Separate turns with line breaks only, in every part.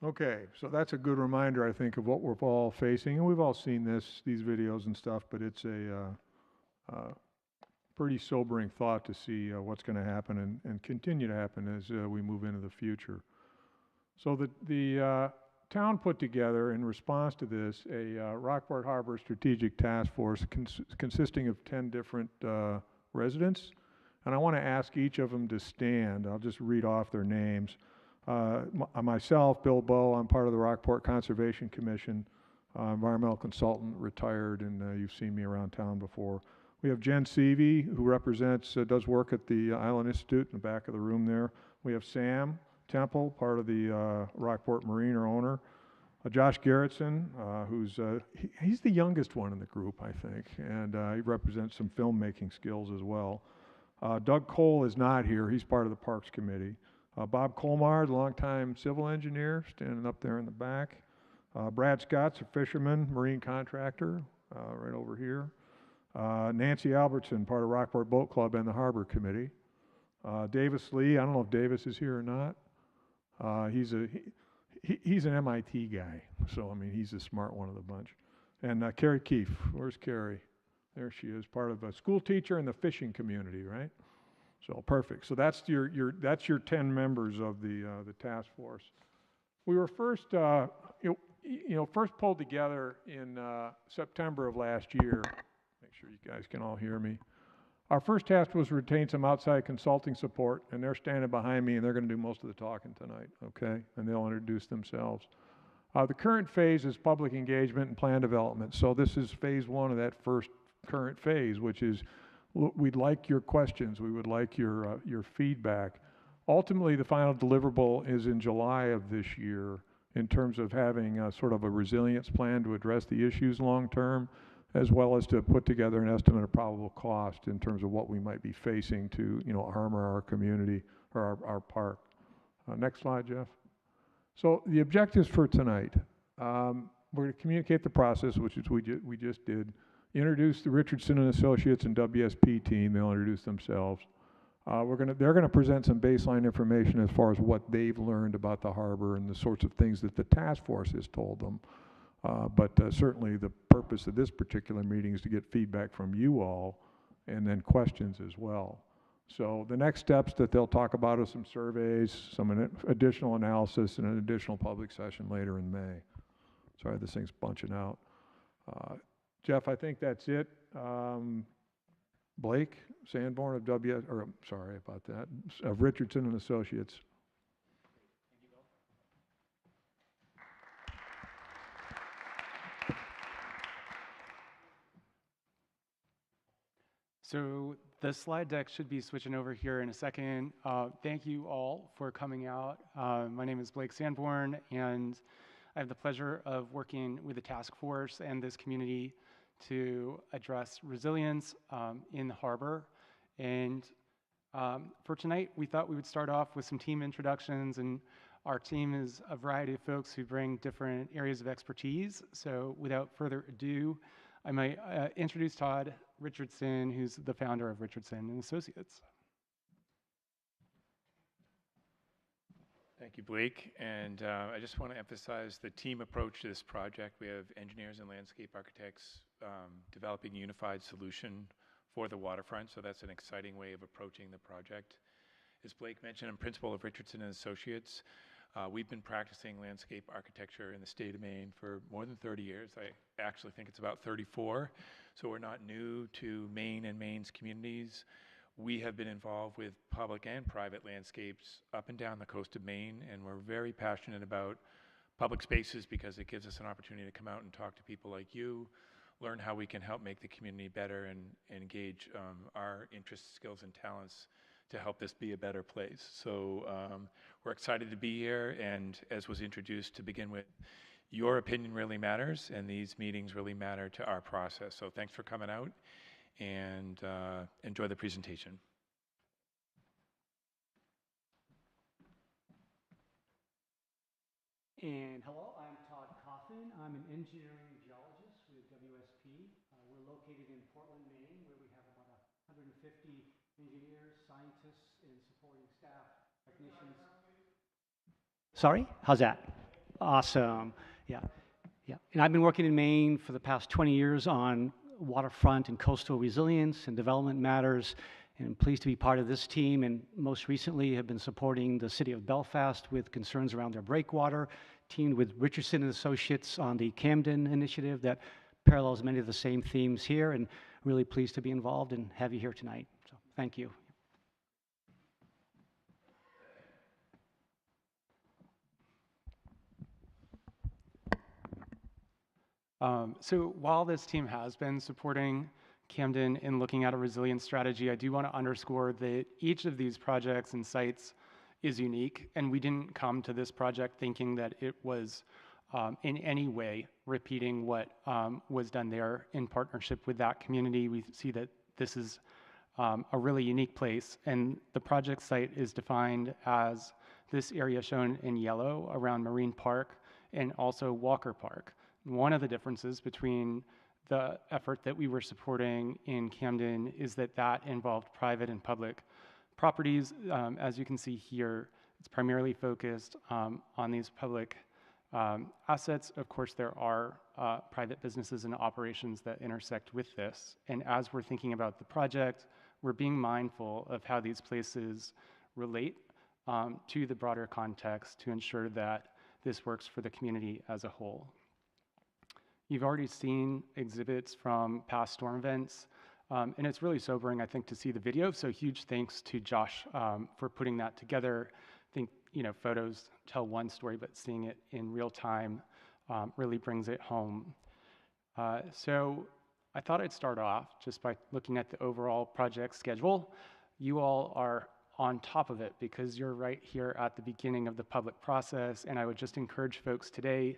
Okay, so that's a good reminder, I think, of what we're all facing, and we've all seen these videos and stuff, but it's a pretty sobering thought to see what's going to happen and continue to happen as we move into the future. So the town put together, in response to this, a Rockport Harbor Strategic Task Force consisting of 10 different residents. And I want to ask each of them to stand. I'll just read off their names. Myself, Bill Bowe, I'm part of the Rockport Conservation Commission, environmental consultant, retired, and you've seen me around town before. We have Jen Seavey, who represents, does work at the Island Institute in the back of the room there. We have Sam Temple, part of the Rockport Marine, or owner. Josh Garrettson, he's the youngest one in the group, I think, and he represents some filmmaking skills as well. Doug Cole is not here. He's part of the Parks Committee. Bob Colmar, longtime civil engineer, standing up there in the back. Brad Scott's a fisherman, marine contractor, right over here. Nancy Albertson, part of Rockport Boat Club and the Harbor Committee. Davis Lee, I don't know if Davis is here or not. He's an MIT guy, so I mean he's the smart one of the bunch. And Carrie Keefe, where's Carrie? There she is, part of a school teacher in the fishing community, right? So perfect. So that's your 10 members of the task force. We were first first pulled together in September of last year. Make sure you guys can all hear me. Our first task was to retain some outside consulting support, and they're standing behind me, and they're going to do most of the talking tonight, okay? And they'll introduce themselves. The current phase is public engagement and plan development. So this is phase one of that first current phase, which is we'd like your questions. We would like your feedback. Ultimately, the final deliverable is in July of this year in terms of having sort of a resilience plan to address the issues long term, as well as to put together an estimate of probable cost in terms of what we might be facing to, armor our community or our park. Next slide, Jeff. So the objectives for tonight, we're going to communicate the process, which is we just did. Introduce the Richardson and Associates and WSP team. They'll introduce themselves. They're going to present some baseline information as far as what they've learned about the harbor and the sorts of things that the task force has told them. But certainly the purpose of this particular meeting is to get feedback from you all and then questions as well. So the next steps that they'll talk about are some surveys, some additional analysis, and an additional public session later in May. Sorry, this thing's bunching out. Jeff, I think that's it. Blake Sanborn of Richardson and Associates.
So the slide deck should be switching over here in a second. Thank you all for coming out. My name is Blake Sanborn, and I have the pleasure of working with the task force and this community to address resilience in the harbor. And for tonight, we thought we would start off with some team introductions, and our team is a variety of folks who bring different areas of expertise. So without further ado, I might introduce Todd Richardson, who's the founder of Richardson and Associates.
Thank you, Blake. And I just want to emphasize the team approach to this project. We have engineers and landscape architects developing a unified solution for the waterfront. So that's an exciting way of approaching the project. As Blake mentioned, I'm principal of Richardson and Associates. We've been practicing landscape architecture in the state of Maine for more than 30 years. I actually think it's about 34. So we're not new to Maine and Maine's communities. We have been involved with public and private landscapes up and down the coast of Maine, and we're very passionate about public spaces because it gives us an opportunity to come out and talk to people like you, learn how we can help make the community better, and engage our interests, skills, and talents to help this be a better place. So we're excited to be here, and as was introduced to begin with, your opinion really matters, and these meetings really matter to our process. So thanks for coming out, and enjoy the presentation.
And hello, I'm Todd Coffin. I'm an engineering geologist with WSP. We're located in Portland, Maine, where we have about 150 engineers, scientists, and supporting staff, technicians. Sorry, how's that? Awesome. Yeah. Yeah. And I've been working in Maine for the past 20 years on waterfront and coastal resilience and development matters. And I'm pleased to be part of this team. And most recently have been supporting the city of Belfast with concerns around their breakwater, teamed with Richardson and Associates on the Camden initiative that parallels many of the same themes here. And really pleased to be involved and have you here tonight. So thank you.
So while this team has been supporting Camden in looking at a resilience strategy, I do want to underscore that each of these projects and sites is unique, and we didn't come to this project thinking that it was in any way repeating what was done there in partnership with that community. We see that this is a really unique place, and the project site is defined as this area shown in yellow around Marine Park and also Walker Park. One of the differences between the effort that we were supporting in Camden is that that involved private and public properties. As you can see here, it's primarily focused on these public assets. Of course, there are private businesses and operations that intersect with this. And as we're thinking about the project, we're being mindful of how these places relate to the broader context to ensure that this works for the community as a whole. You've already seen exhibits from past storm events, and it's really sobering, I think, to see the video. So huge thanks to Josh for putting that together. I think, photos tell one story, but seeing it in real time really brings it home. So I thought I'd start off just by looking at the overall project schedule. You all are on top of it because you're right here at the beginning of the public process, and I would just encourage folks today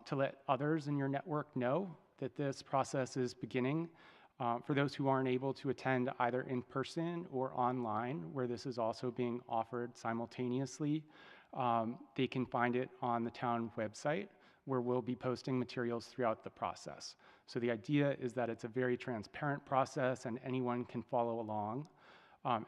to let others in your network know that this process is beginning. For those who aren't able to attend either in person or online, where this is also being offered simultaneously, they can find it on the town website, where we'll be posting materials throughout the process. So the idea is that it's a very transparent process and anyone can follow along.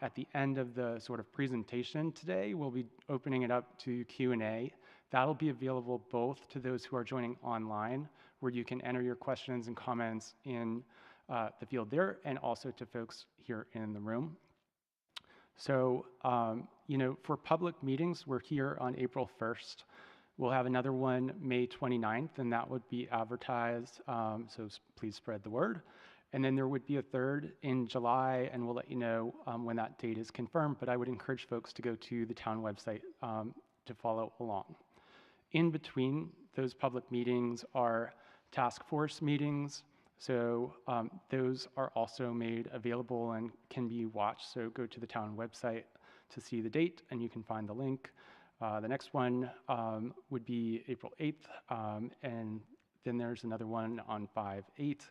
At the end of the sort of presentation today, we'll be opening it up to Q&A. That'll be available both to those who are joining online, where you can enter your questions and comments in the field there, and also to folks here in the room. So, for public meetings, we're here on April 1st. We'll have another one May 29th, and that would be advertised, so please spread the word. And then there would be a third in July, and we'll let you know when that date is confirmed, but I would encourage folks to go to the town website to follow along. In between those public meetings are task force meetings, so those are also made available and can be watched, so go to the town website to see the date, and you can find the link. The next one would be April 8th, and then there's another one on 5/8.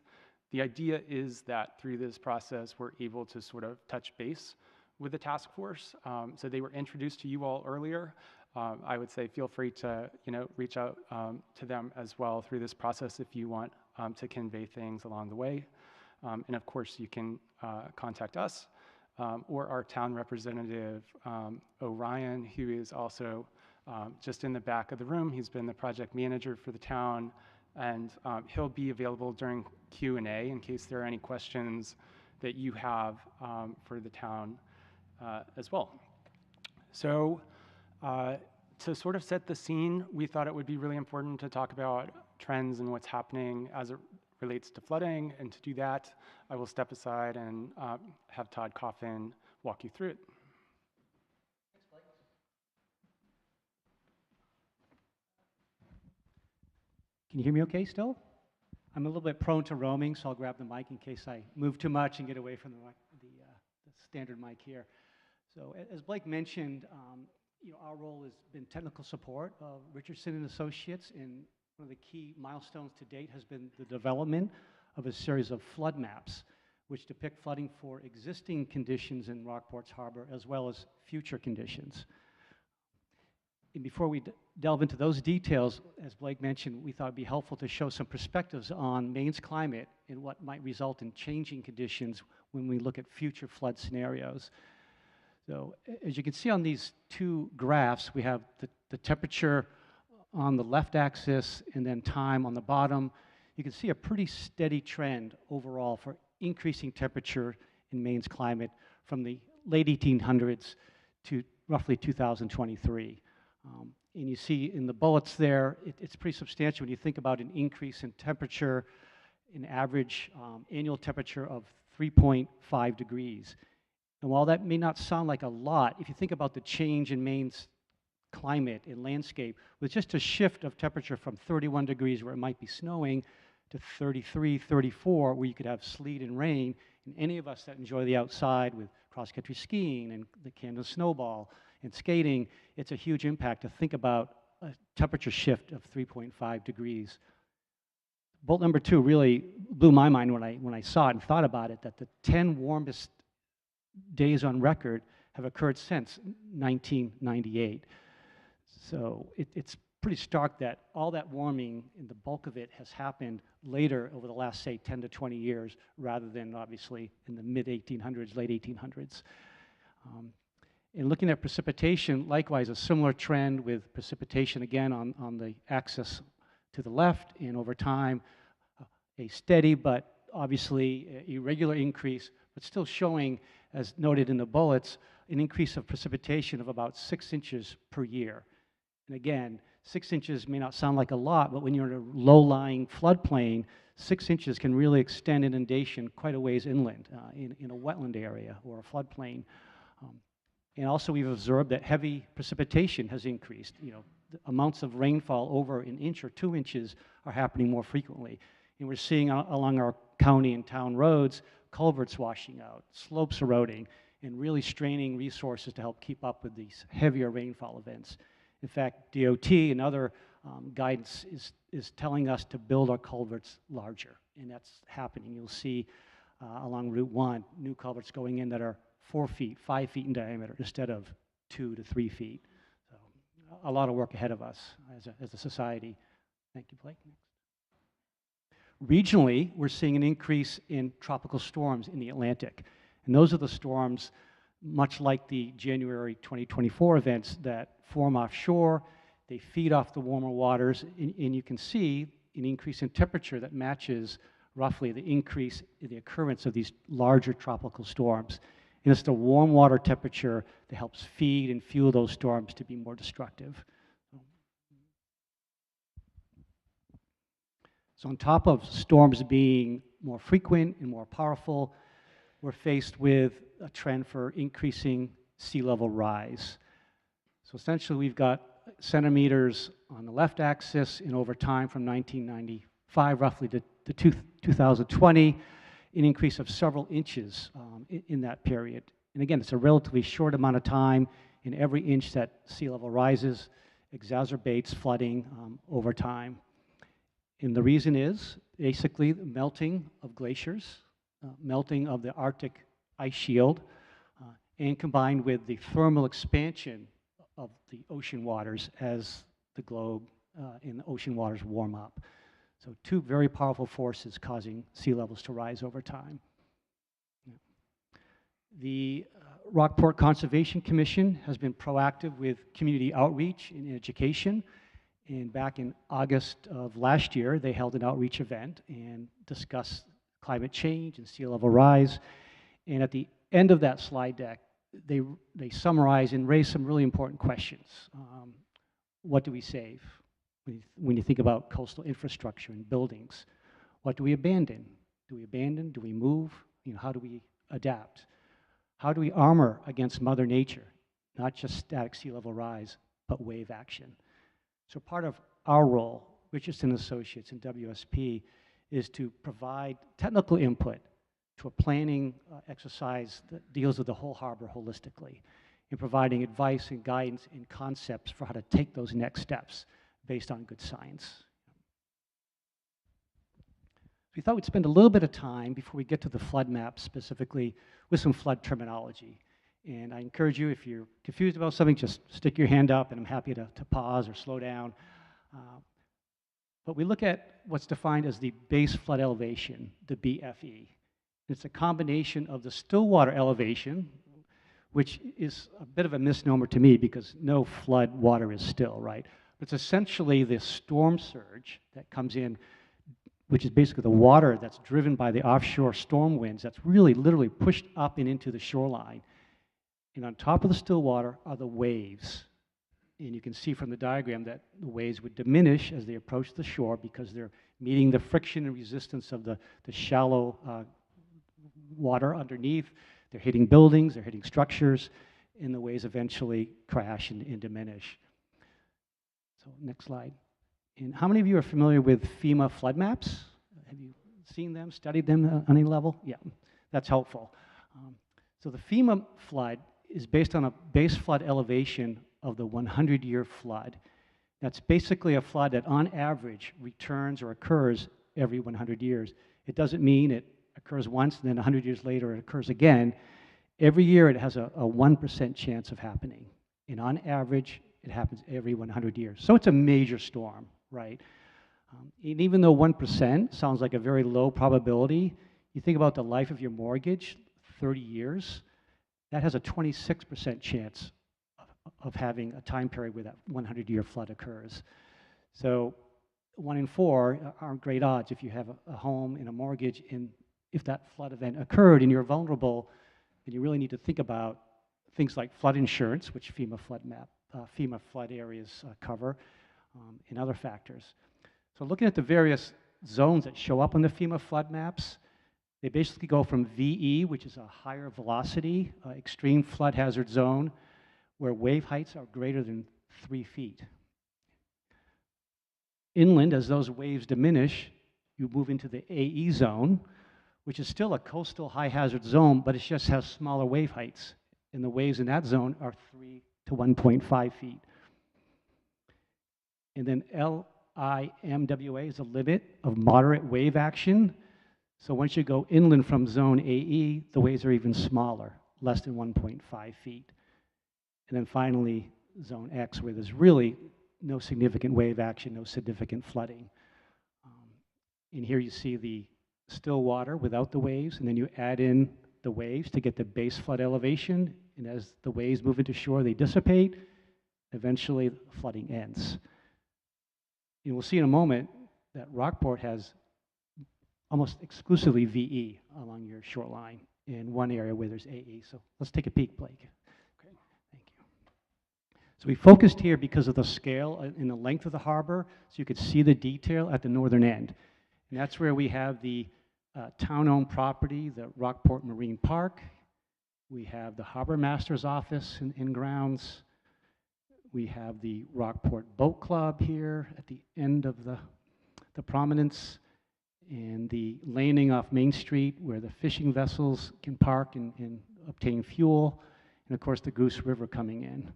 The idea is that through this process, we're able to sort of touch base with the task force. So they were introduced to you all earlier. I would say feel free to reach out to them as well through this process if you want to convey things along the way. And of course, you can contact us or our town representative, Orion, who is also just in the back of the room. He's been the project manager for the town, and he'll be available during Q&A in case there are any questions that you have for the town as well. So to sort of set the scene, we thought it would be really important to talk about trends and what's happening as it relates to flooding, and to do that, I will step aside and have Todd Coffin walk you through it.
Can you hear me okay still? I'm a little bit prone to roaming, so I'll grab the mic in case I move too much and get away from the standard mic here. So as Blake mentioned, our role has been technical support of Richardson and Associates, and one of the key milestones to date has been the development of a series of flood maps, which depict flooding for existing conditions in Rockport's harbor, as well as future conditions. And before we delve into those details, as Blake mentioned, we thought it'd be helpful to show some perspectives on Maine's climate and what might result in changing conditions when we look at future flood scenarios. So as you can see on these two graphs, we have the temperature on the left axis and then time on the bottom, you can see a pretty steady trend overall for increasing temperature in Maine's climate from the late 1800s to roughly 2023. And you see in the bullets there, it's pretty substantial when you think about an increase in temperature, an average annual temperature of 3.5 degrees. And while that may not sound like a lot, if you think about the change in Maine's climate and landscape, with just a shift of temperature from 31 degrees where it might be snowing to 33, 34 where you could have sleet and rain, and any of us that enjoy the outside with cross-country skiing and the Camden Snowball and skating, it's a huge impact to think about a temperature shift of 3.5 degrees. Bolt number 2 really blew my mind when I saw it and thought about it, that the 10 warmest days on record have occurred since 1998. So it's pretty stark that all that warming, and the bulk of it, has happened later over the last, say, 10 to 20 years, rather than obviously in the mid-1800s, late 1800s. And looking at precipitation, likewise, a similar trend with precipitation again on the axis to the left, and over time, a steady but obviously irregular increase, but still showing, as noted in the bullets, an increase of precipitation of about 6 inches per year. And again, 6 inches may not sound like a lot, but when you're in a low-lying floodplain, 6 inches can really extend inundation quite a ways inland in a wetland area or a floodplain. And also we've observed that heavy precipitation has increased. You know, the amounts of rainfall over an inch or 2 inches are happening more frequently. And we're seeing along our county and town roads, culverts washing out, slopes eroding, and really straining resources to help keep up with these heavier rainfall events. In fact, DOT and other guidance is telling us to build our culverts larger, and that's happening. You'll see along Route 1, new culverts going in that are 4 feet, 5 feet in diameter instead of 2 to 3 feet. So a lot of work ahead of us as a society. Thank you, Blake. Regionally, we're seeing an increase in tropical storms in the Atlantic, and those are the storms, much like the January 2024 events, that form offshore. They feed off the warmer waters, and you can see an increase in temperature that matches roughly the increase in the occurrence of these larger tropical storms. And it's the warm water temperature that helps feed and fuel those storms to be more destructive. So on top of storms being more frequent and more powerful, we're faced with a trend for increasing sea level rise. So essentially we've got centimeters on the left axis, and over time from 1995 roughly to 2020, an increase of several inches in that period. And again, it's a relatively short amount of time, and every inch that sea level rises exacerbates flooding over time. And the reason is basically the melting of glaciers, melting of the Arctic ice shield, and combined with the thermal expansion of the ocean waters as the globe and the ocean waters warm up. So 2 very powerful forces causing sea levels to rise over time. The Rockport Conservation Commission has been proactive with community outreach and education. And back in August of last year, they held an outreach event and discussed climate change and sea level rise. And at the end of that slide deck, they summarize and raise some really important questions. What do we save when you think about coastal infrastructure and buildings? What do we abandon? Do we abandon? Do we move? You know, how do we adapt? How do we armor against Mother Nature? Not just static sea level rise, but wave action. So part of our role, Richardson Associates and WSP, is to provide technical input to a planning exercise that deals with the whole harbor holistically, in providing advice and guidance and concepts for how to take those next steps based on good science. We thought we'd spend a little bit of time before we get to the flood map specifically with some flood terminology. And I encourage you, if you're confused about something, just stick your hand up, and I'm happy to pause or slow down. But we look at what's defined as the base flood elevation, the BFE. It's a combination of the still water elevation, which is a bit of a misnomer to me because no flood water is still, right? It's essentially the storm surge that comes in, which is basically the water that's driven by the offshore storm winds that's really literally pushed up and into the shoreline. And on top of the still water are the waves. And you can see from the diagram that the waves would diminish as they approach the shore because they're meeting the friction and resistance of the shallow water underneath. They're hitting buildings, they're hitting structures, and the waves eventually crash and diminish. So next slide. And how many of you are familiar with FEMA flood maps? Have you seen them, studied them on any level? Yeah, that's helpful. So the FEMA flood is based on a base flood elevation of the 100-year flood. That's basically a flood that on average returns or occurs every 100 years. It doesn't mean it occurs once and then 100 years later it occurs again. Every year it has a 1% chance of happening. And on average, it happens every 100 years. So it's a major storm, right? And even though 1% sounds like a very low probability, you think about the life of your mortgage, 30 years, that has a 26% chance of having a time period where that 100-year flood occurs. So 1 in 4 aren't great odds if you have a home and a mortgage, and if that flood event occurred and you're vulnerable, then you really need to think about things like flood insurance, which FEMA flood areas cover, and other factors. So looking at the various zones that show up on the FEMA flood maps, they basically go from VE, which is a higher velocity, extreme flood hazard zone, where wave heights are greater than 3 feet. Inland, as those waves diminish, you move into the AE zone, which is still a coastal high hazard zone, but it just has smaller wave heights. And the waves in that zone are 3 to 1.5 feet. And then LIMWA is a limit of moderate wave action. So once you go inland from zone AE, the waves are even smaller, less than 1.5 feet. And then finally, zone X, where there's really no significant wave action, no significant flooding. And here you see the still water without the waves, and then you add in the waves to get the base flood elevation, and as the waves move into shore, they dissipate. Eventually, flooding ends. And we'll see in a moment that Rockport has almost exclusively VE along your shoreline in one area where there's AE. So let's take a peek, Blake. Okay, thank you. So we focused here because of the scale and the length of the harbor, so you could see the detail at the northern end. And that's where we have the town-owned property, the Rockport Marine Park. We have the Harbor Master's office and grounds. We have the Rockport Boat Club here at the end of the prominence, and the landing off Main Street where the fishing vessels can park and obtain fuel, and of course the Goose River coming in.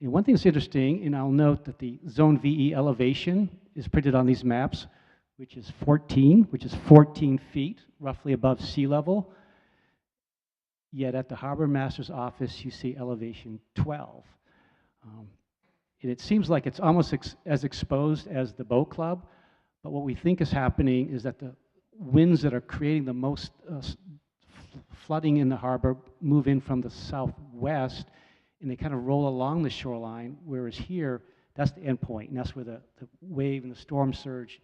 And one thing that's interesting, and I'll note that the zone VE elevation is printed on these maps, which is 14 feet, roughly above sea level. Yet at the Harbor Master's office, you see elevation 12. And it seems like it's almost as exposed as the boat club, but what we think is happening is that the winds that are creating the most flooding in the harbor move in from the southwest, and they kind of roll along the shoreline, whereas here, that's the end point, and that's where the wave and the storm surge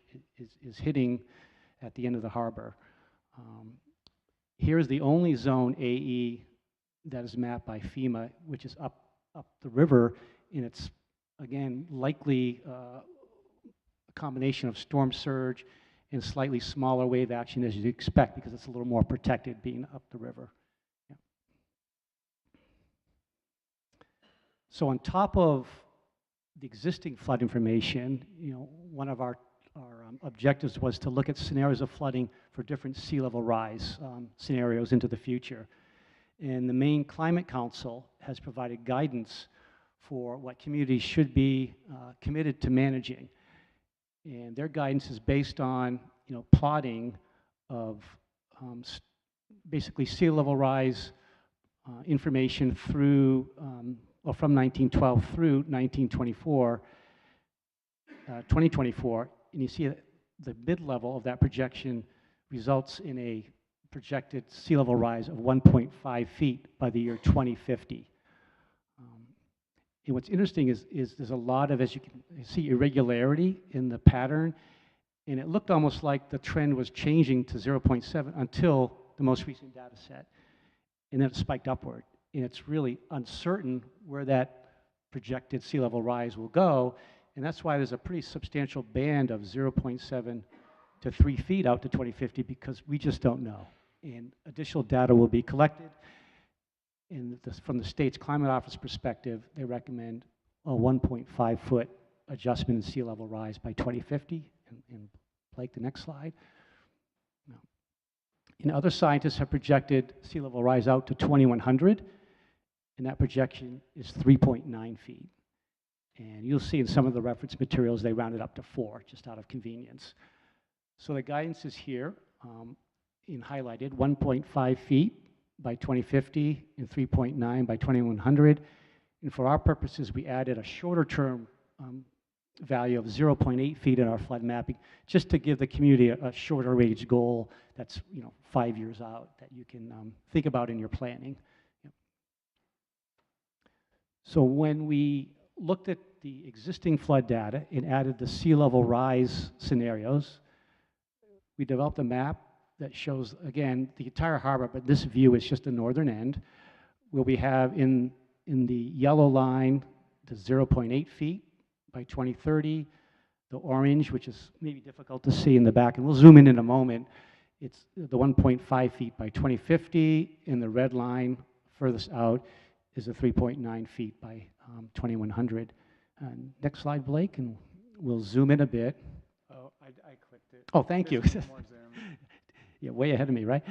is hitting at the end of the harbor. Here's the only zone AE that is mapped by FEMA, which is up the river, and it's, again, likely a combination of storm surge and slightly smaller wave action as you'd expect, because it's a little more protected being up the river. Yeah. So on top of the existing flood information, one of our objectives was to look at scenarios of flooding for different sea level rise scenarios into the future. And the Maine Climate Council has provided guidance for what communities should be committed to managing. And their guidance is based on plotting of basically sea level rise information through from 1912 through 2024, and you see that the mid-level of that projection results in a projected sea level rise of 1.5 feet by the year 2050. And what's interesting is there's a lot of, as you can see, irregularity in the pattern. And it looked almost like the trend was changing to 0.7 until the most recent data set. And then it spiked upward. And it's really uncertain where that projected sea level rise will go. And that's why there's a pretty substantial band of 0.7 to 3 feet out to 2050, because we just don't know. And additional data will be collected. And from the state's climate office perspective, they recommend a 1.5 foot adjustment in sea level rise by 2050. And Blake, the next slide. No. And other scientists have projected sea level rise out to 2100, and that projection is 3.9 feet. And you'll see in some of the reference materials they rounded up to 4, just out of convenience. So the guidance is here in highlighted, 1.5 feet by 2050 and 3.9 by 2100. And for our purposes, we added a shorter term value of 0.8 feet in our flood mapping, just to give the community a shorter range goal that's 5 years out that you can think about in your planning. Yep. So when we looked at the existing flood data and added the sea level rise scenarios, we developed a map that shows, again, the entire harbor, but this view is just the northern end, where we have in the yellow line the 0.8 feet by 2030, the orange, which is maybe difficult to see in the back, and we'll zoom in a moment, it's the 1.5 feet by 2050, and the red line furthest out is the 3.9 feet by 2100. Next slide, Blake, and we'll zoom in a bit.
Oh, I clicked it.
Oh, thank you.
There's more zoom.
Yeah, way ahead of me, right?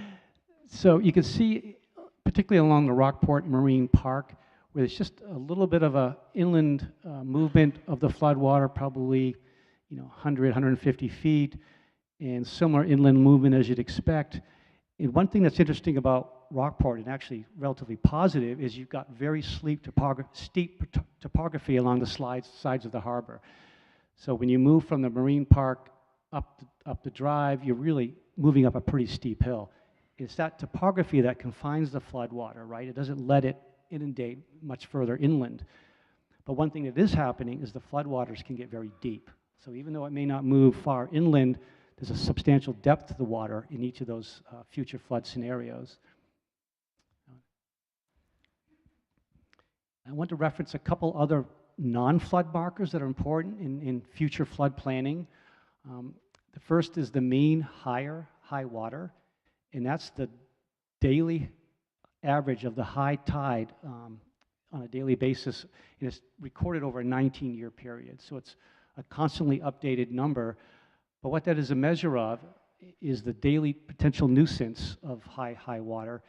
So you can see, particularly along the Rockport Marine Park, where there's just a little bit of a inland movement of the floodwater, probably 100, 150 feet, and similar inland movement as you'd expect. And one thing that's interesting about Rockport, and actually relatively positive, is you've got very steep topography along the sides of the harbor. So when you move from the marine park up the drive, you're really moving up a pretty steep hill. It's that topography that confines the floodwater, right? It doesn't let it inundate much further inland. But one thing that is happening is the floodwaters can get very deep. So even though it may not move far inland, there's a substantial depth to the water in each of those future flood scenarios. I want to reference a couple other non-flood markers that are important in future flood planning. The first is the mean high water, and that's the daily average of the high tide on a daily basis, and it's recorded over a 19-year period. So it's a constantly updated number, but what that is a measure of is the daily potential nuisance of high water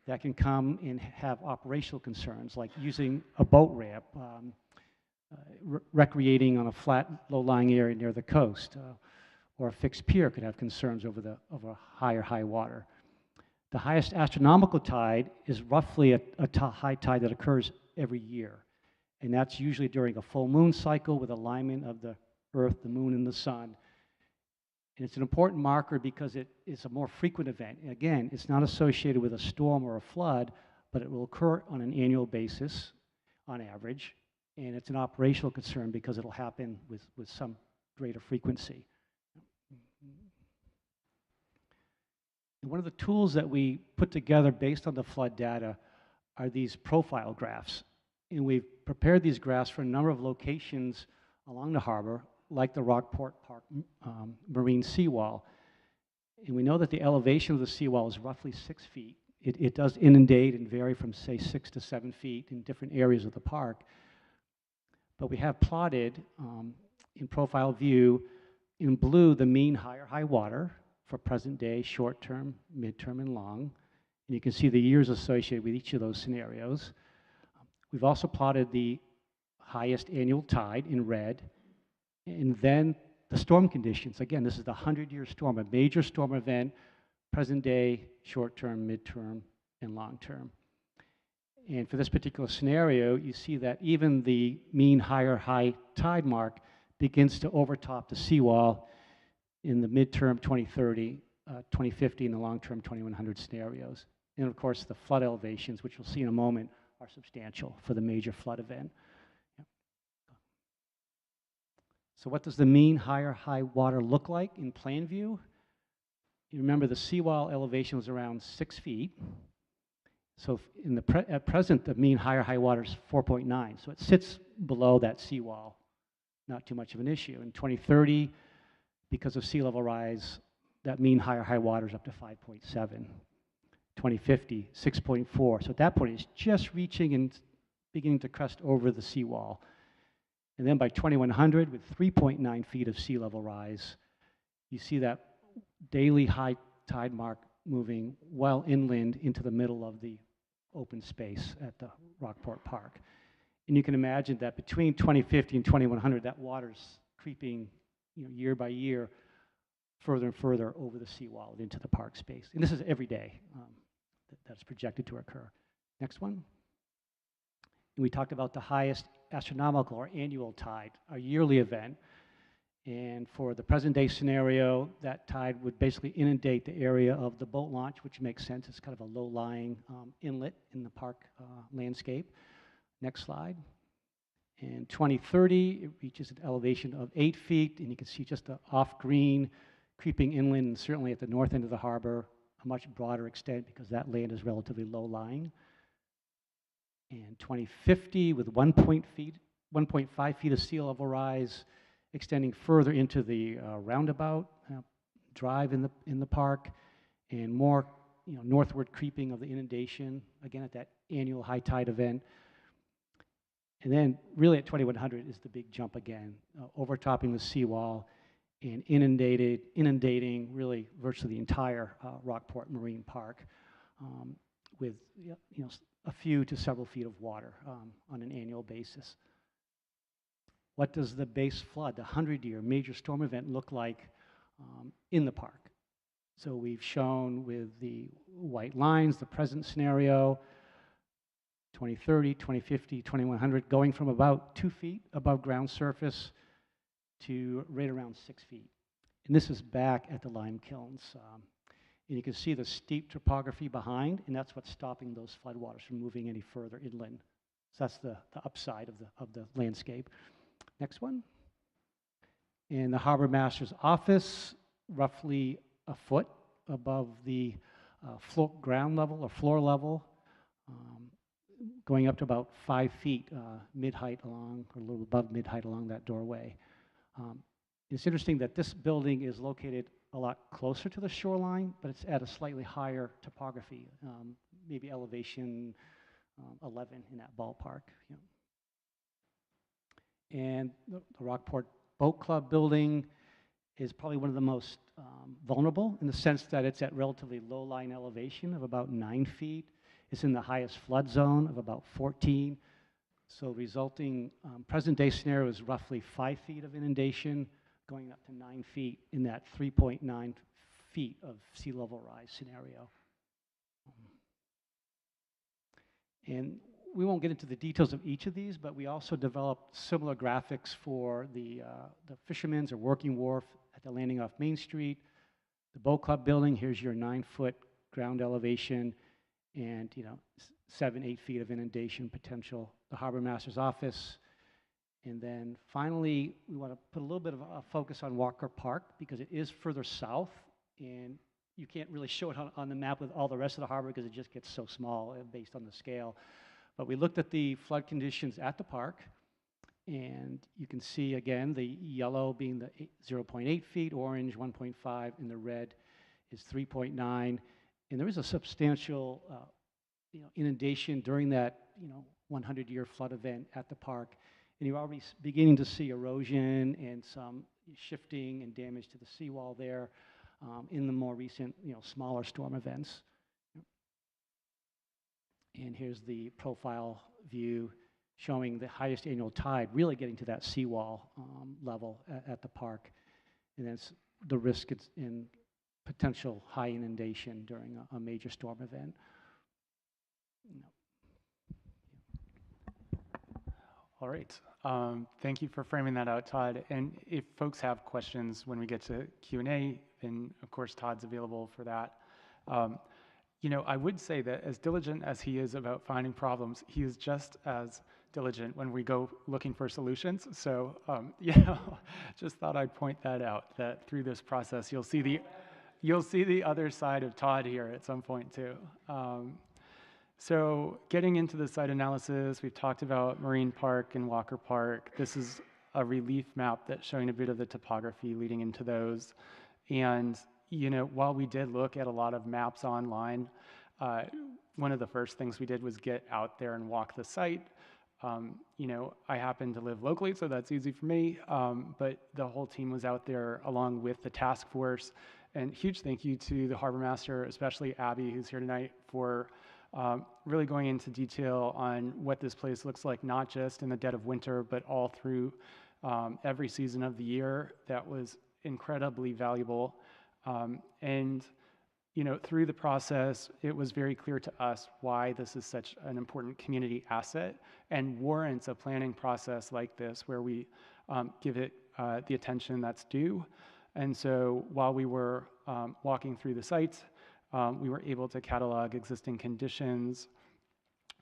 that can come and have operational concerns, like using a boat ramp, recreating on a flat, low-lying area near the coast, or a fixed pier could have concerns over high water. The highest astronomical tide is roughly a high tide that occurs every year, and that's usually during a full moon cycle with alignment of the Earth, the moon, and the sun. And it's an important marker because it is a more frequent event. And again, it's not associated with a storm or a flood, but it will occur on an annual basis on average, and it's an operational concern because it'll happen with some greater frequency. And one of the tools that we put together based on the flood data are these profile graphs. And we've prepared these graphs for a number of locations along the harbor, like the Rockport Park marine seawall. And we know that the elevation of the seawall is roughly 6 feet. It does inundate and vary from, say, 6 to 7 feet in different areas of the park. But we have plotted in profile view in blue the mean high water for present day, short term, midterm, and long. And you can see the years associated with each of those scenarios. We've also plotted the highest annual tide in red, and then the storm conditions. Again, this is the 100-year storm, a major storm event, present day, short term, midterm, and long term. And for this particular scenario, you see that even the mean high tide mark begins to overtop the seawall in the midterm 2030, 2050, and the long-term 2100 scenarios. And of course, the flood elevations, which we'll see in a moment, are substantial for the major flood event. So what does the mean higher high water look like in plan view? You remember the seawall elevation was around 6 feet. So at present, the mean higher high water is 4.9. So it sits below that seawall. Not too much of an issue. In 2030, because of sea level rise, that mean higher high water is up to 5.7. 2050, 6.4. So at that point, it's just reaching and beginning to crest over the seawall. And then by 2100, with 3.9 feet of sea level rise, you see that daily high tide mark moving well inland into the middle of the open space at the Rockport Park. And you can imagine that between 2050 and 2100, that water's creeping, year by year, further and further over the seawall and into the park space. And this is every day that's projected to occur. Next one. And we talked about the highest astronomical or annual tide, a yearly event. And for the present day scenario, that tide would basically inundate the area of the boat launch, which makes sense. It's kind of a low-lying inlet in the park landscape. Next slide. In 2030, it reaches an elevation of 8 feet, and you can see just the off-green creeping inland, and certainly at the north end of the harbor, a much broader extent because that land is relatively low-lying. And 2050, with 1.5 feet of sea level rise, extending further into the roundabout drive in the park, and more northward creeping of the inundation, again at that annual high tide event. And then really at 2100 is the big jump again, overtopping the seawall and inundating really virtually the entire Rockport Marine Park with a few to several feet of water on an annual basis. What does the base flood, the 100-year major storm event, look like in the park? So we've shown with the white lines the present scenario, 2030, 2050, 2100, going from about 2 feet above ground surface to right around 6 feet. And this is back at the lime kilns. And you can see the steep topography behind, and that's what's stopping those floodwaters from moving any further inland. So that's the upside of the landscape. Next one. And the harbor master's office, roughly a foot above the ground level or floor level, going up to about 5 feet mid-height along, or a little above mid-height along that doorway. It's interesting that this building is located a lot closer to the shoreline, but it's at a slightly higher topography, maybe elevation 11 in that ballpark. And the Rockport Boat Club building is probably one of the most vulnerable in the sense that it's at relatively low-lying elevation of about 9 feet. It's in the highest flood zone of about 14. So resulting present-day scenario is roughly 5 feet of inundation, going up to 9 feet in that 3.9 feet of sea level rise scenario. And we won't get into the details of each of these, but we also developed similar graphics for the Fisherman's or Working Wharf at the landing off Main Street, the Boat Club building. Here's your 9-foot ground elevation, and 7, 8 feet of inundation potential. The harbor master's office, and then finally we want to put a little bit of a focus on Walker Park because it is further south, and you can't really show it on the map with all the rest of the harbor because it just gets so small based on the scale. But we looked at the flood conditions at the park, and you can see again the yellow being the 0.8 feet, orange 1.5, and the red is 3.9. And there is a substantial inundation during that 100-year flood event at the park. And you're already beginning to see erosion and some shifting and damage to the seawall there in the more recent smaller storm events. And here's the profile view showing the highest annual tide really getting to that seawall level at the park. And that's the risk in potential high inundation during a major storm event.
All right. Thank you for framing that out, Todd. And if folks have questions when we get to Q&A, and of course Todd's available for that. I would say that as diligent as he is about finding problems, he is just as diligent when we go looking for solutions. So, just thought I'd point that out, that through this process, you'll see the other side of Todd here at some point too. So getting into the site analysis, we've talked about Marine Park and Walker Park. This is a relief map that's showing a bit of the topography leading into those. And, while we did look at a lot of maps online, one of the first things we did was get out there and walk the site. I happen to live locally, so that's easy for me, but the whole team was out there along with the task force. And huge thank you to the harbor master, especially Abby, who's here tonight, for really going into detail on what this place looks like, not just in the dead of winter, but all through every season of the year. That was incredibly valuable. And through the process, it was very clear to us why this is such an important community asset and warrants a planning process like this where we give it the attention that's due. And so while we were walking through the site, we were able to catalog existing conditions.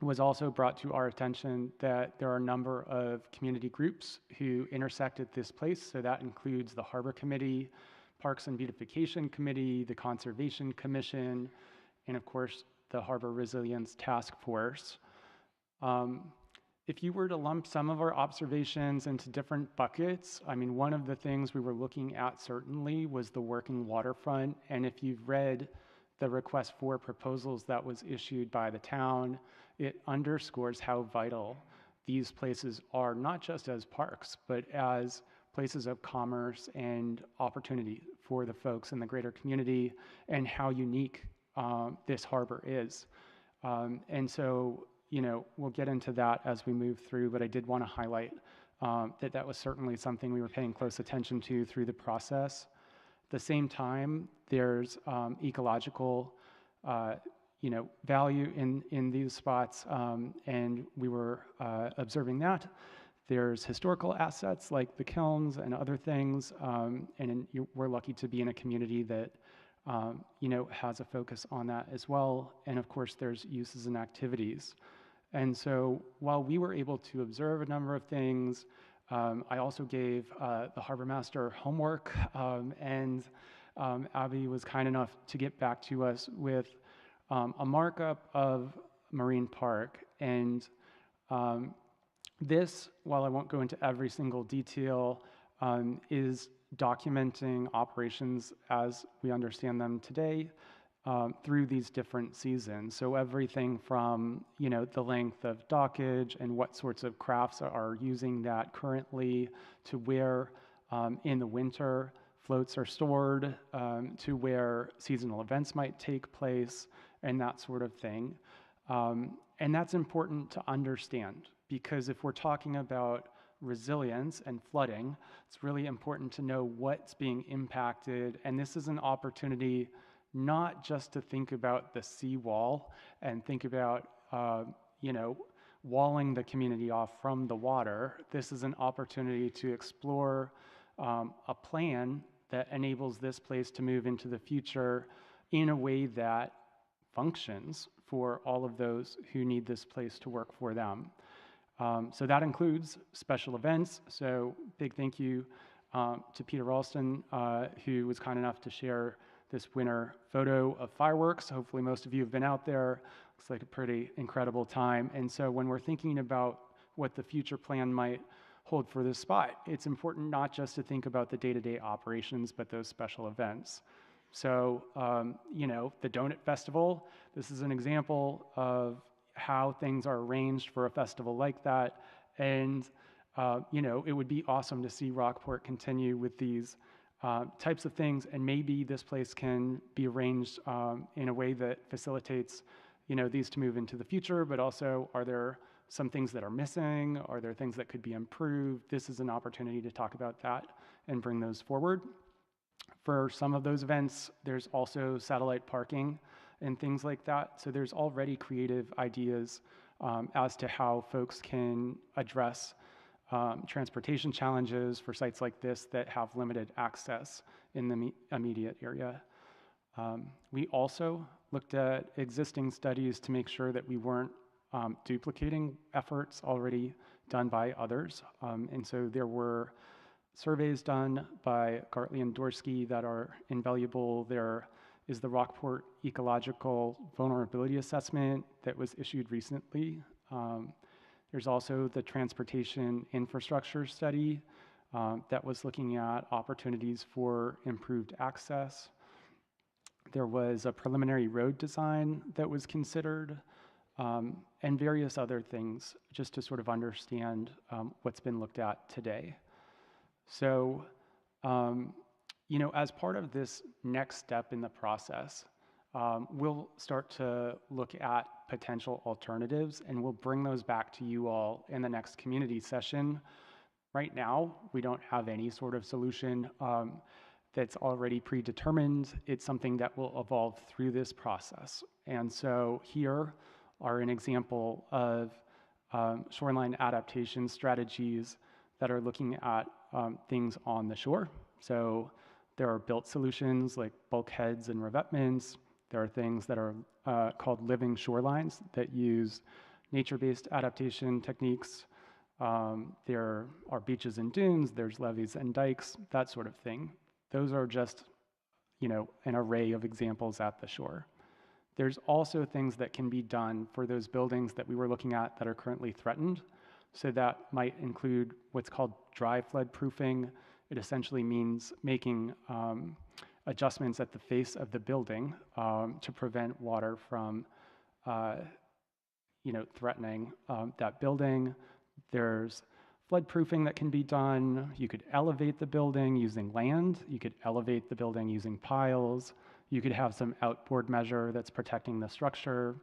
It was also brought to our attention that there are a number of community groups who intersect at this place. So that includes the Harbor Committee, Parks and Beautification Committee, the Conservation Commission, and of course, the Harbor Resilience Task Force. If you were to lump some of our observations into different buckets, one of the things we were looking at certainly was the working waterfront. And if you've read the request for proposals that was issued by the town, it underscores how vital these places are, not just as parks, but as places of commerce and opportunity for the folks in the greater community, and how unique this harbor is. And so, we'll get into that as we move through, but I did want to highlight that was certainly something we were paying close attention to through the process. At the same time, there's ecological value in these spots, and we were observing that. There's historical assets like the kilns and other things, and we're lucky to be in a community that has a focus on that as well. And of course, there's uses and activities. And so while we were able to observe a number of things, I also gave the harbor master homework, and Abby was kind enough to get back to us with a markup of Marine Park. And this, while I won't go into every single detail, is documenting operations as we understand them today through these different seasons. So everything from the length of dockage and what sorts of crafts are using that currently, to where in the winter floats are stored, to where seasonal events might take place, and that sort of thing. And that's important to understand, because if we're talking about resilience and flooding, it's really important to know what's being impacted. And this is an opportunity not just to think about the seawall and think about, walling the community off from the water. This is an opportunity to explore a plan that enables this place to move into the future in a way that functions for all of those who need this place to work for them. So that includes special events. So big thank you to Peter Ralston, who was kind enough to share this winter photo of fireworks. Hopefully most of you have been out there. Looks like a pretty incredible time. And so when we're thinking about what the future plan might hold for this spot, it's important not just to think about the day-to-day operations, but those special events. So, the Donut Festival, this is an example of how things are arranged for a festival like that. And, it would be awesome to see Rockport continue with these types of things, and maybe this place can be arranged in a way that facilitates, these to move into the future, but also, are there some things that are missing? Are there things that could be improved? This is an opportunity to talk about that and bring those forward. For some of those events, there's also satellite parking and things like that. So there's already creative ideas as to how folks can address transportation challenges for sites like this that have limited access in the immediate area. We also looked at existing studies to make sure that we weren't duplicating efforts already done by others. And so there were surveys done by Gartley and Dorsey that are invaluable. There is the Rockport Ecological Vulnerability Assessment that was issued recently. There's also the Transportation Infrastructure Study that was looking at opportunities for improved access. There was a preliminary road design that was considered, and various other things, just to sort of understand what's been looked at today. So, as part of this next step in the process, we'll start to look at potential alternatives, and we'll bring those back to you all in the next community session. Right now, we don't have any sort of solution that's already predetermined. It's something that will evolve through this process. And so here are an example of shoreline adaptation strategies that are looking at things on the shore. So there are built solutions like bulkheads and revetments. There are things that are called living shorelines that use nature-based adaptation techniques. There are beaches and dunes, there's levees and dikes, that sort of thing. Those are just, an array of examples at the shore. There's also things that can be done for those buildings that we were looking at that are currently threatened. So that might include what's called dry flood proofing. It essentially means making adjustments at the face of the building to prevent water from, threatening that building. There's flood proofing that can be done. You could elevate the building using land. You could elevate the building using piles. You could have some outboard measure that's protecting the structure.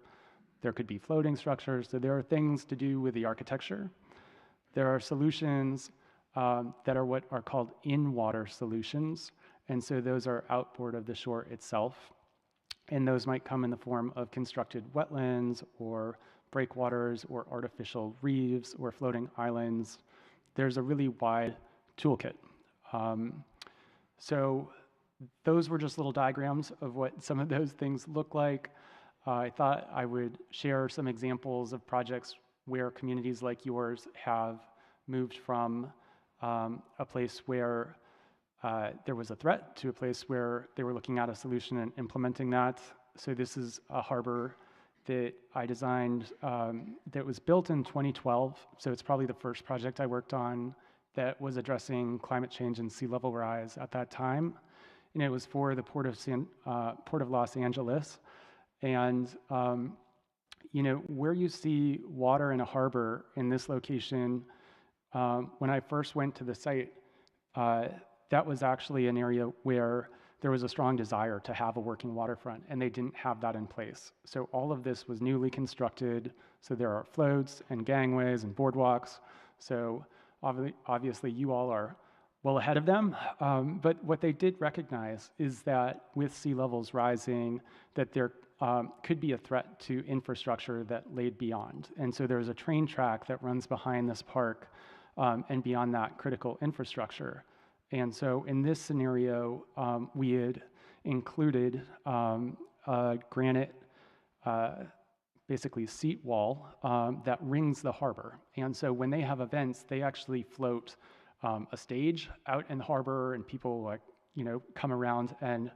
There could be floating structures. So there are things to do with the architecture. There are solutions that are what are called in-water solutions. And so those are outboard of the shore itself. And those might come in the form of constructed wetlands or breakwaters or artificial reefs or floating islands. There's a really wide toolkit. So those were just little diagrams of what some of those things look like. I thought I would share some examples of projects where communities like yours have moved from a place where there was a threat to a place where they were looking at a solution and implementing that. So this is a harbor that I designed that was built in 2012. So it's probably the first project I worked on that was addressing climate change and sea level rise at that time. And it was for the Port of Los Angeles. And where you see water in a harbor in this location, when I first went to the site, that was actually an area where there was a strong desire to have a working waterfront, and they didn't have that in place. So all of this was newly constructed. So there are floats and gangways and boardwalks. So obviously you all are well ahead of them. But what they did recognize is that with sea levels rising, that there could be a threat to infrastructure that laid beyond. And so there's a train track that runs behind this park and beyond that critical infrastructure. And so in this scenario, we had included a granite, basically seat wall that rings the harbor. And so when they have events, they actually float a stage out in the harbor, and people come around and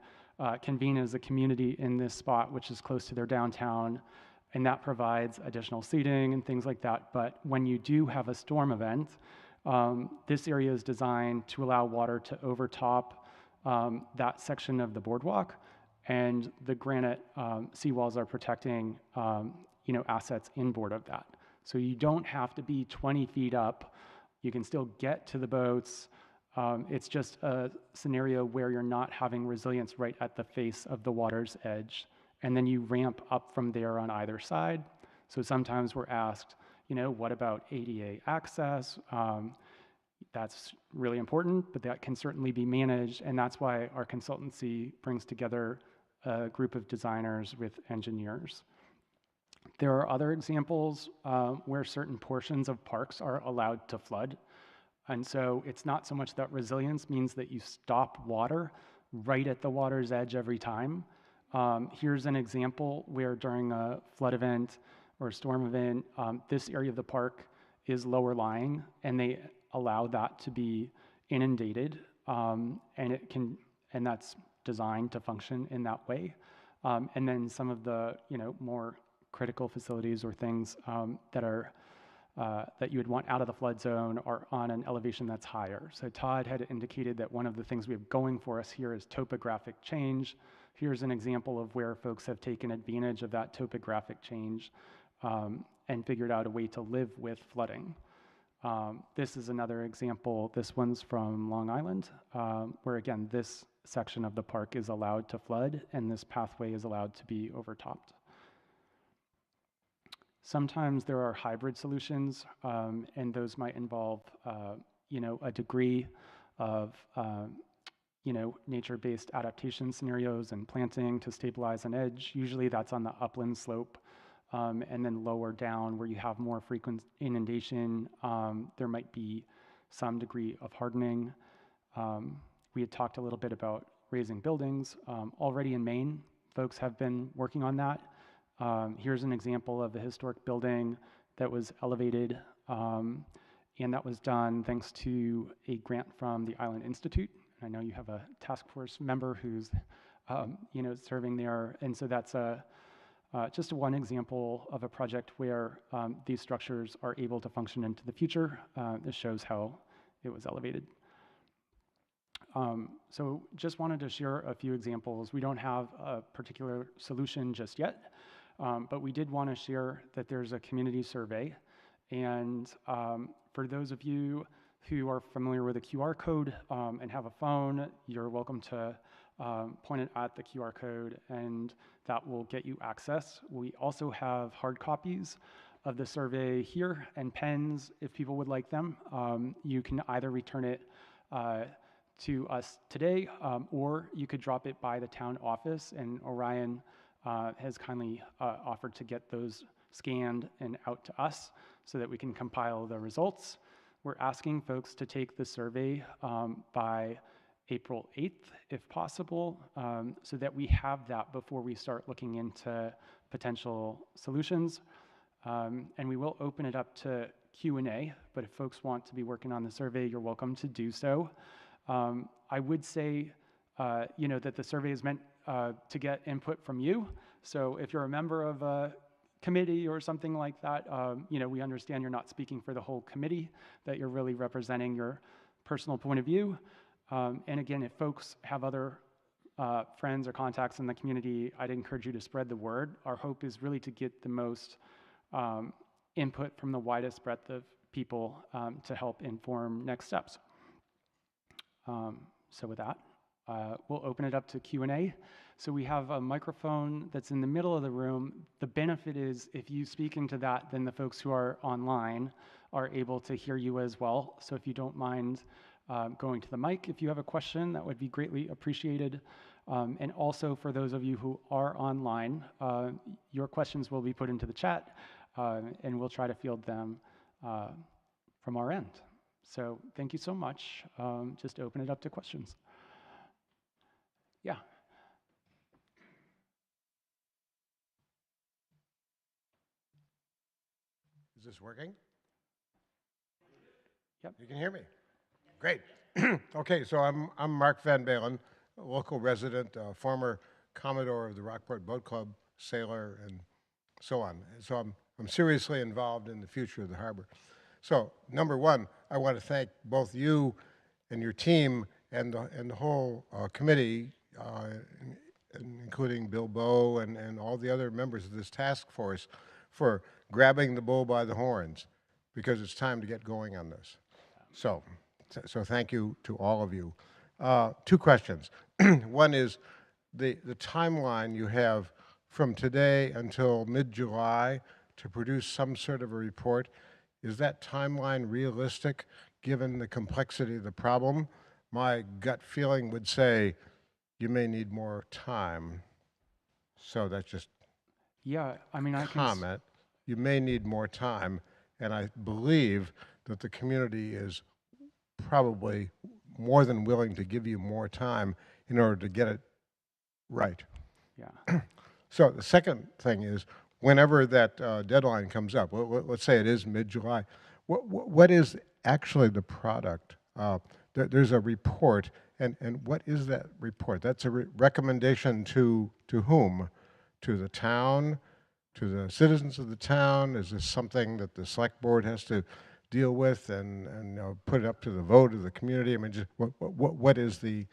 convene as a community in this spot, which is close to their downtown. And that provides additional seating and things like that. But when you do have a storm event, this area is designed to allow water to overtop that section of the boardwalk, and the granite seawalls are protecting assets inboard of that. So you don't have to be 20 feet up. You can still get to the boats. It's just a scenario where you're not having resilience right at the face of the water's edge, and then you ramp up from there on either side. So sometimes we're asked, what about ADA access? That's really important, but that can certainly be managed, and that's why our consultancy brings together a group of designers with engineers. There are other examples where certain portions of parks are allowed to flood, and so it's not so much that resilience means that you stop water right at the water's edge every time. Here's an example where during a flood event, or a storm event, this area of the park is lower lying, and they allow that to be inundated, and that's designed to function in that way. And then some of the more critical facilities or things that you would want out of the flood zone are on an elevation that's higher. So Todd had indicated that one of the things we have going for us here is topographic change. Here's an example of where folks have taken advantage of that topographic change and figured out a way to live with flooding. This is another example. This one's from Long Island, where again, this section of the park is allowed to flood and this pathway is allowed to be overtopped. Sometimes there are hybrid solutions, and those might involve, a degree of, nature-based adaptation scenarios and planting to stabilize an edge. Usually that's on the upland slope, and then lower down where you have more frequent inundation, there might be some degree of hardening. We had talked a little bit about raising buildings. Already in Maine, folks have been working on that. Here's an example of a historic building that was elevated, and that was done thanks to a grant from the Island Institute. I know you have a task force member who's, serving there, and so that's just one example of a project where these structures are able to function into the future. This shows how it was elevated. So just wanted to share a few examples. We don't have a particular solution just yet. But we did want to share that there's a community survey. And for those of you who are familiar with the QR code and have a phone, you're welcome to point it at the QR code, and that will get you access. We also have hard copies of the survey here and pens if people would like them. You can either return it to us today, or you could drop it by the town office, and Orion has kindly offered to get those scanned and out to us so that we can compile the results. We're asking folks to take the survey by April 8th, if possible, so that we have that before we start looking into potential solutions. And we will open it up to Q&A, but if folks want to be working on the survey, you're welcome to do so. I would say, that the survey is meant to get input from you. So if you're a member of a committee or something like that, we understand you're not speaking for the whole committee, that you're really representing your personal point of view. And again, if folks have other friends or contacts in the community, I'd encourage you to spread the word. Our hope is really to get the most input from the widest breadth of people to help inform next steps. So with that, we'll open it up to Q&A. So we have a microphone that's in the middle of the room. The benefit is if you speak into that, then the folks who are online are able to hear you as well. So if you don't mind going to the mic, if you have a question, that would be greatly appreciated. And also for those of you who are online, your questions will be put into the chat, and we'll try to field them from our end. So thank you so much. Just open it up to questions. Yeah.
Is this working?
Yep.
You can hear me? Great. Okay, so I'm Mark Van Balen, a local resident, former Commodore of the Rockport Boat Club, sailor, and so on. So I'm seriously involved in the future of the harbor. So number one, I want to thank both you and your team and the whole committee, including Bill Bowe and all the other members of this task force, for grabbing the bull by the horns, because it's time to get going on this. So thank you to all of you. Two questions. One is the timeline you have from today until mid-July to produce some sort of a report. Is that timeline realistic given the complexity of the problem? My gut feeling would say you may need more time. So that's just
Yeah, I mean, I can
comment. You may need more time, and I believe that the community is probably more than willing to give you more time in order to get it right.
Yeah.
So the second thing is, whenever that deadline comes up, let's say it is mid-July, what is actually the product? There's a report, and what is that report? That's a recommendation to whom? To the town? To the citizens of the town? Is this something that the select board has to deal with and put it up to the vote of the community? I mean, just what is the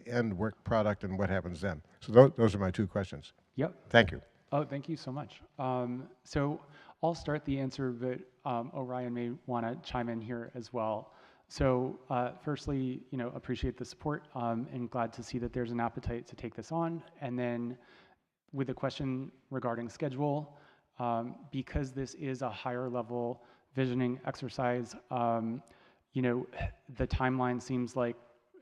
end work product and what happens then? So those are my two questions.
Yep.
Thank you.
Oh, thank you so much. So I'll start the answer, but Orion may want to chime in here as well. So firstly, appreciate the support and glad to see that there's an appetite to take this on. And then with the question regarding schedule, because this is a higher level visioning exercise, the timeline seems like,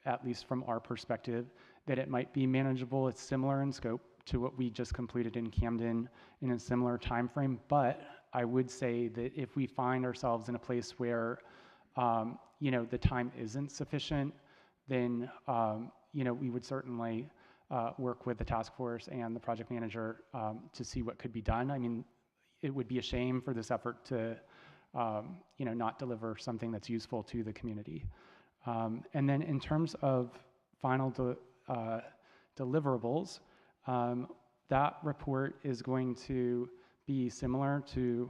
at least from our perspective, that it might be manageable. It's similar in scope to what we just completed in Camden in a similar time frame. But I would say that if we find ourselves in a place where the time isn't sufficient, then we would certainly work with the task force and the project manager to see what could be done. I mean, it would be a shame for this effort to not deliver something that's useful to the community. And then in terms of final deliverables, that report is going to be similar to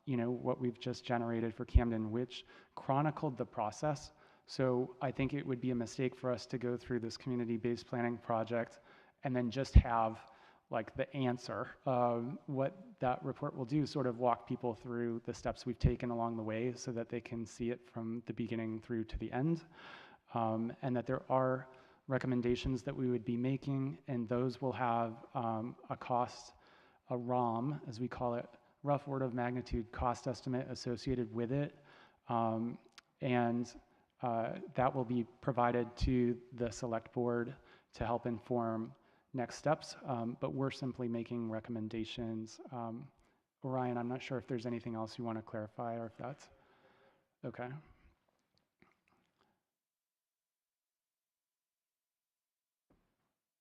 what we've just generated for Camden, which chronicled the process. So I think it would be a mistake for us to go through this community-based planning project and then just have like the answer. What that report will do is sort of walk people through the steps we've taken along the way so that they can see it from the beginning through to the end, and that there are recommendations that we would be making, and those will have a cost, a ROM, as we call it, rough order of magnitude cost estimate associated with it, and that will be provided to the select board to help inform next steps, but we're simply making recommendations. Orion, I'm not sure if there's anything else you want to clarify or if that's okay.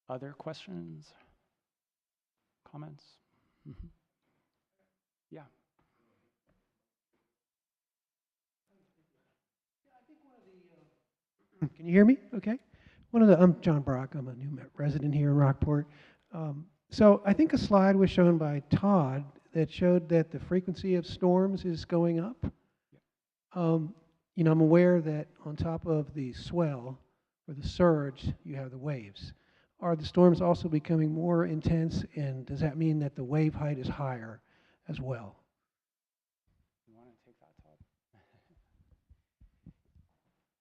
Other questions, comments? Mm-hmm. Yeah.
Can you hear me? Okay. I'm John Brock. I'm a new resident here in Rockport. So I think a slide was shown by Todd that showed that the frequency of storms is going up. I'm aware that on top of the swell or the surge, you have the waves. Are the storms also becoming more intense, and does that mean that the wave height is higher as well?
You want to take that, Todd?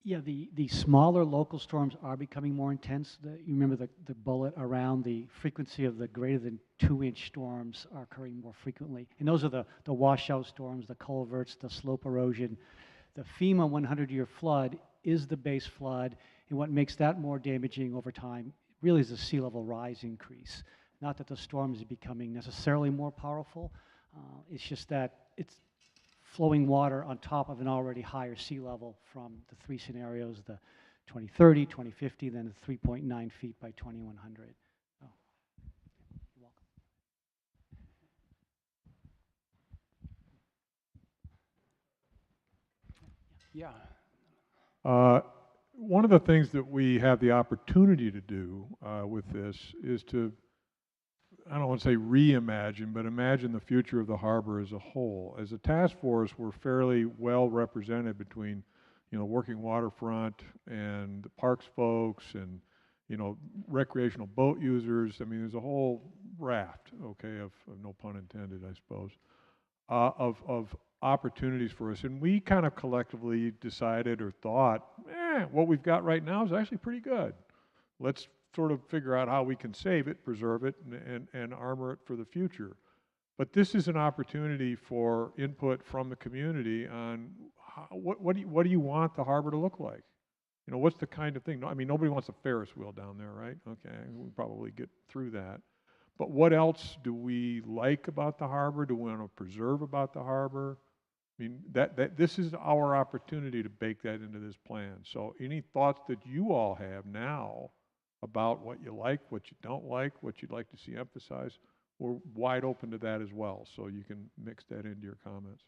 Yeah, the smaller local storms are becoming more intense. You remember the bullet around the frequency of the greater than 2-inch storms are occurring more frequently. And those are the washout storms, the culverts, the slope erosion. The FEMA 100-year flood is the base flood, and what makes that more damaging over time really is the sea level rise increase. Not that the storms are becoming necessarily more powerful, it's just that it's flowing water on top of an already higher sea level from the three scenarios, the 2030, 2050, then the 3.9 feet by 2100. Oh, you're welcome.
Yeah.
One of the things that we have the opportunity to do with this is to, I don't want to say reimagine, but imagine the future of the harbor as a whole. As a task force, we're fairly well represented between, working waterfront and the parks folks and, recreational boat users. I mean, there's a whole raft, okay, of no pun intended, I suppose, of opportunities for us. And we kind of collectively decided or thought, what we've got right now is actually pretty good. Let's sort of figure out how we can save it, preserve it, and armor it for the future. But this is an opportunity for input from the community on what do you want the harbor to look like? What's the kind of thing? I mean, nobody wants a Ferris wheel down there, right? Okay, we'll probably get through that. But what else do we like about the harbor? Do we want to preserve about the harbor? I mean, this is our opportunity to bake that into this plan. So any thoughts that you all have now about what you like, what you don't like, what you'd like to see emphasized, we're wide open to that as well, so you can mix that into your comments.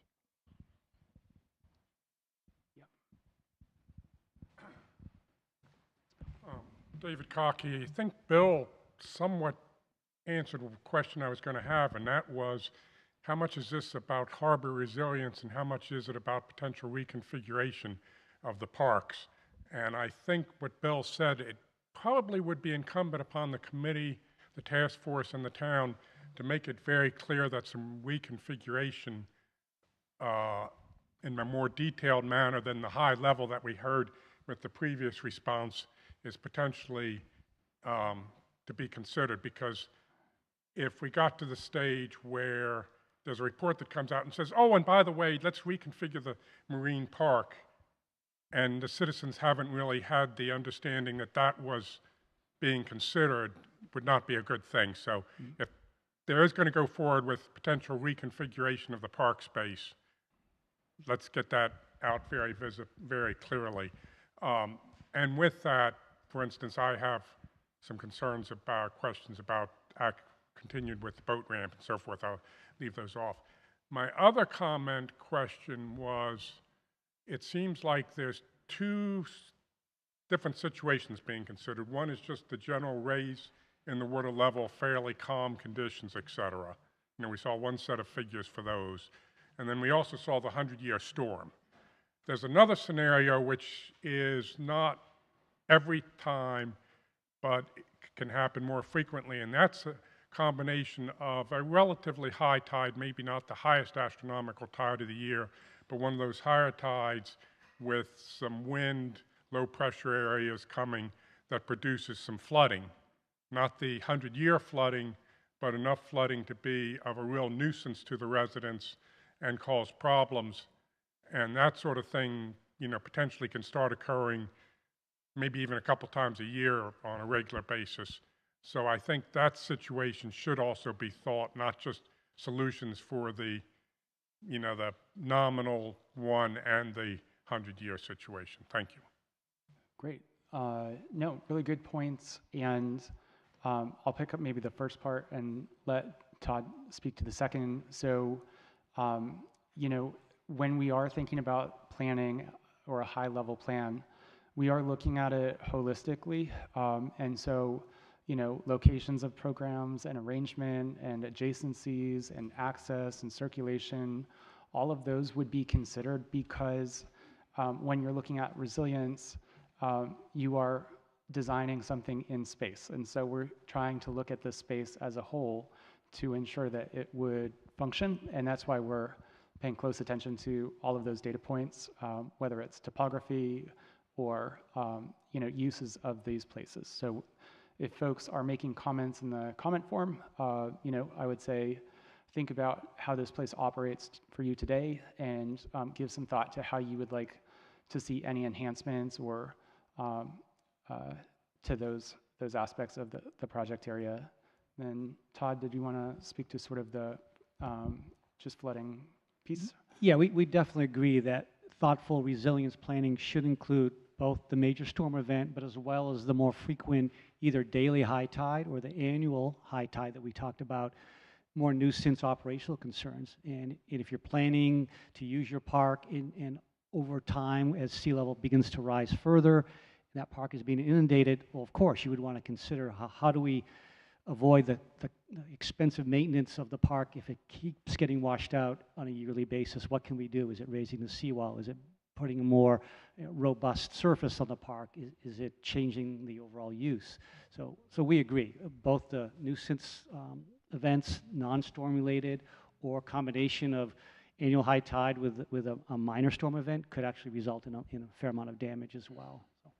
David Cockey, I think Bill somewhat answered a question I was going to have, and that was, how much is this about harbor resilience and how much is it about potential reconfiguration of the parks? And I think what Bill said, it probably would be incumbent upon the committee, the task force, and the town to make it very clear that some reconfiguration in a more detailed manner than the high level that we heard with the previous response is potentially to be considered, because if we got to the stage where there's a report that comes out and says, oh, and by the way, let's reconfigure the marine park, and the citizens haven't really had the understanding that that was being considered, would not be a good thing. So if there is going to go forward with potential reconfiguration of the park space, let's get that out very clearly. And with that, for instance, I have some concerns about questions about continued with the boat ramp and so forth. I'll leave those off. My other question was, it seems like there's two different situations being considered. One is just the general raise in the water level, fairly calm conditions, et cetera. You know, we saw one set of figures for those. And then we also saw the 100-year storm. There's another scenario which is not every time, but it can happen more frequently, and that's a combination of a relatively high tide, maybe not the highest astronomical tide of the year, but one of those higher tides with some wind, low pressure areas coming that produces some flooding. Not the 100-year flooding, but enough flooding to be of a real nuisance to the residents and cause problems. And that sort of thing, you know, potentially can start occurring maybe even a couple times a year on a regular basis. So I think that situation should also be thought, not just solutions for the, you know, the nominal one and the 100-year situation. Thank you.
Great. No, really good points. And I'll pick up maybe the first part and let Todd speak to the second. So, you know, when we are thinking about planning or a high-level plan, we are looking at it holistically. And so, you know, locations of programs and arrangement and adjacencies and access and circulation, all of those would be considered, because when you're looking at resilience, you are designing something in space. And so we're trying to look at the space as a whole to ensure that it would function. And that's why we're paying close attention to all of those data points, whether it's topography or you know, uses of these places. So if folks are making comments in the comment form, you know, I would say think about how this place operates for you today, and give some thought to how you would like to see any enhancements or to those aspects of the project area. Then Todd, did you want to speak to sort of the just flooding piece?
Yeah, we definitely agree that thoughtful resilience planning should include both the major storm event, but as well as the more frequent either daily high tide or the annual high tide that we talked about, more nuisance operational concerns. And if you're planning to use your park in over time as sea level begins to rise further, and that park is being inundated, well, of course, you would want to consider how do we avoid the expensive maintenance of the park if it keeps getting washed out on a yearly basis. What can we do? Is it raising the seawall? Is it putting a more robust surface on the park? Is it changing the overall use? So we agree. Both the nuisance events, non-storm related, or combination of annual high tide with a minor storm event could actually result in a fair amount of damage as well. So,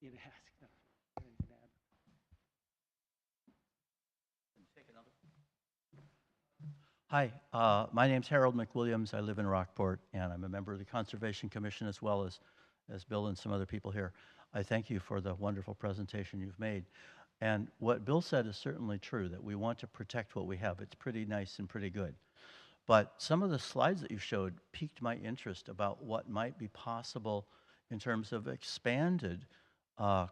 it has.
Hi, my name's Harold McWilliams. I live in Rockport, and I'm a member of the Conservation Commission as well as Bill and some other people here. I thank you for the wonderful presentation you've made. And what Bill said is certainly true, that we want to protect what we have. It's pretty nice and pretty good. But some of the slides that you showed piqued my interest about what might be possible in terms of expanded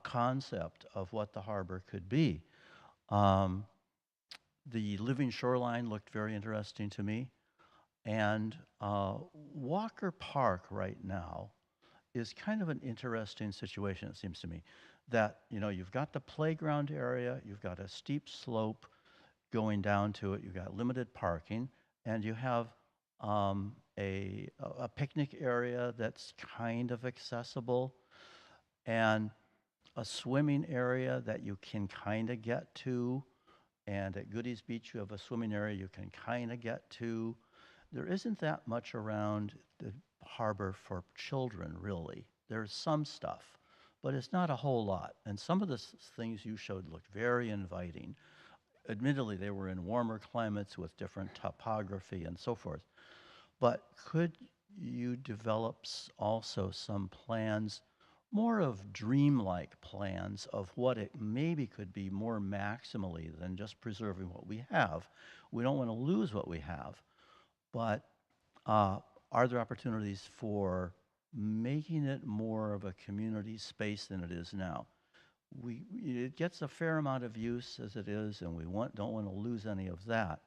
concept of what the harbor could be. The living shoreline looked very interesting to me. And Walker Park right now is kind of an interesting situation, it seems to me, that, you know, you've got the playground area, you've got a steep slope going down to it, you've got limited parking, and you have a picnic area that's kind of accessible, and a swimming area that you can kind of get to. And at Goodies Beach, you have a swimming area you can kind of get to. There isn't that much around the harbor for children, really. There's some stuff, but it's not a whole lot. And some of the things you showed looked very inviting. Admittedly, they were in warmer climates with different topography and so forth. But could you develop also some plans, more of dreamlike plans of what it maybe could be more maximally than just preserving what we have? We don't want to lose what we have, but are there opportunities for making it more of a community space than it is now? It gets a fair amount of use as it is, and we don't want to lose any of that.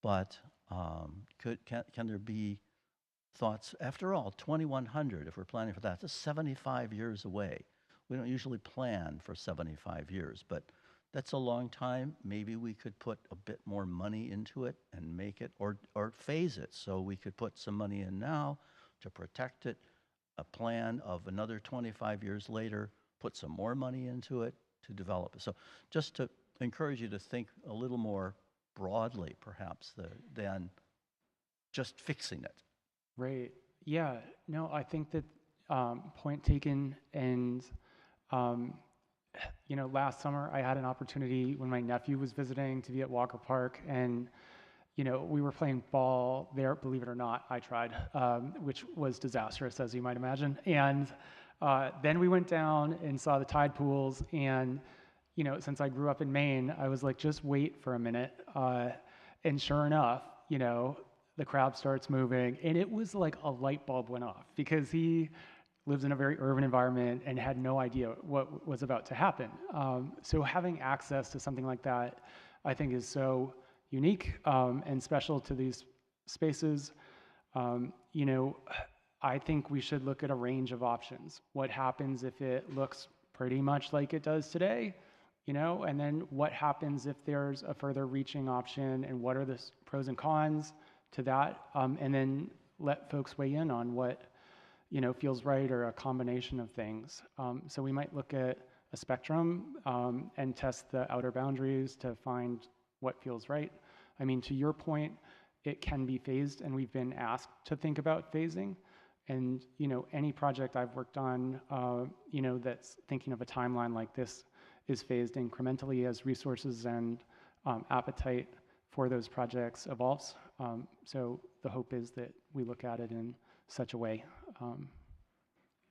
But can there be thoughts? After all, 2100, if we're planning for that, that's 75 years away. We don't usually plan for 75 years, but that's a long time. Maybe we could put a bit more money into it and make it, or phase it, so we could put some money in now to protect it, a plan of another 25 years later, put some more money into it to develop it. So just to encourage you to think a little more broadly, perhaps, than just fixing it.
Right. Yeah. No, I think that point taken. And, you know, last summer I had an opportunity when my nephew was visiting to be at Walker Park, and, you know, we were playing ball there. Believe it or not, I tried, which was disastrous, as you might imagine. And then we went down and saw the tide pools. And, you know, since I grew up in Maine, I was like, just wait for a minute. And sure enough, you know, the crowd starts moving, and it was like a light bulb went off, because he lives in a very urban environment and had no idea what was about to happen. So having access to something like that, I think, is so unique and special to these spaces. You know, I think we should look at a range of options. What happens if it looks pretty much like it does today? You know, and then what happens if there's a further reaching option, and what are the pros and cons to that, and then let folks weigh in on what, you know, feels right, or a combination of things. So we might look at a spectrum and test the outer boundaries to find what feels right. I mean, to your point, it can be phased, and we've been asked to think about phasing. And, you know, any project I've worked on, you know, that's thinking of a timeline like this is phased incrementally as resources and appetite for those projects evolves. So the hope is that we look at it in such a way.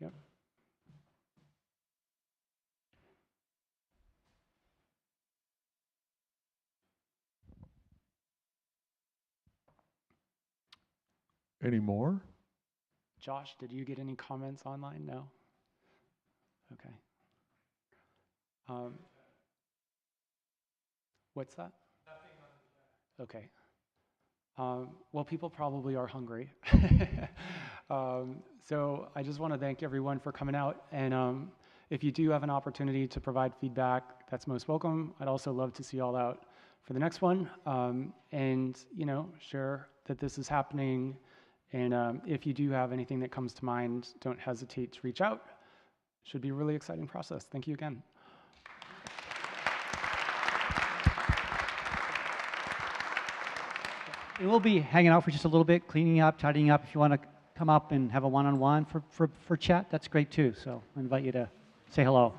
Yep.
Any more?
Josh, did you get any comments online? No? Okay. What's that? Okay. Well, people probably are hungry. So I just want to thank everyone for coming out. And if you do have an opportunity to provide feedback, that's most welcome. I'd also love to see you all out for the next one. And, you know, share that this is happening. And if you do have anything that comes to mind, don't hesitate to reach out. Should be a really exciting process. Thank you again.
And we'll be hanging out for just a little bit, cleaning up, tidying up. If you want to come up and have a one-on-one for chat, that's great too. So I invite you to say hello.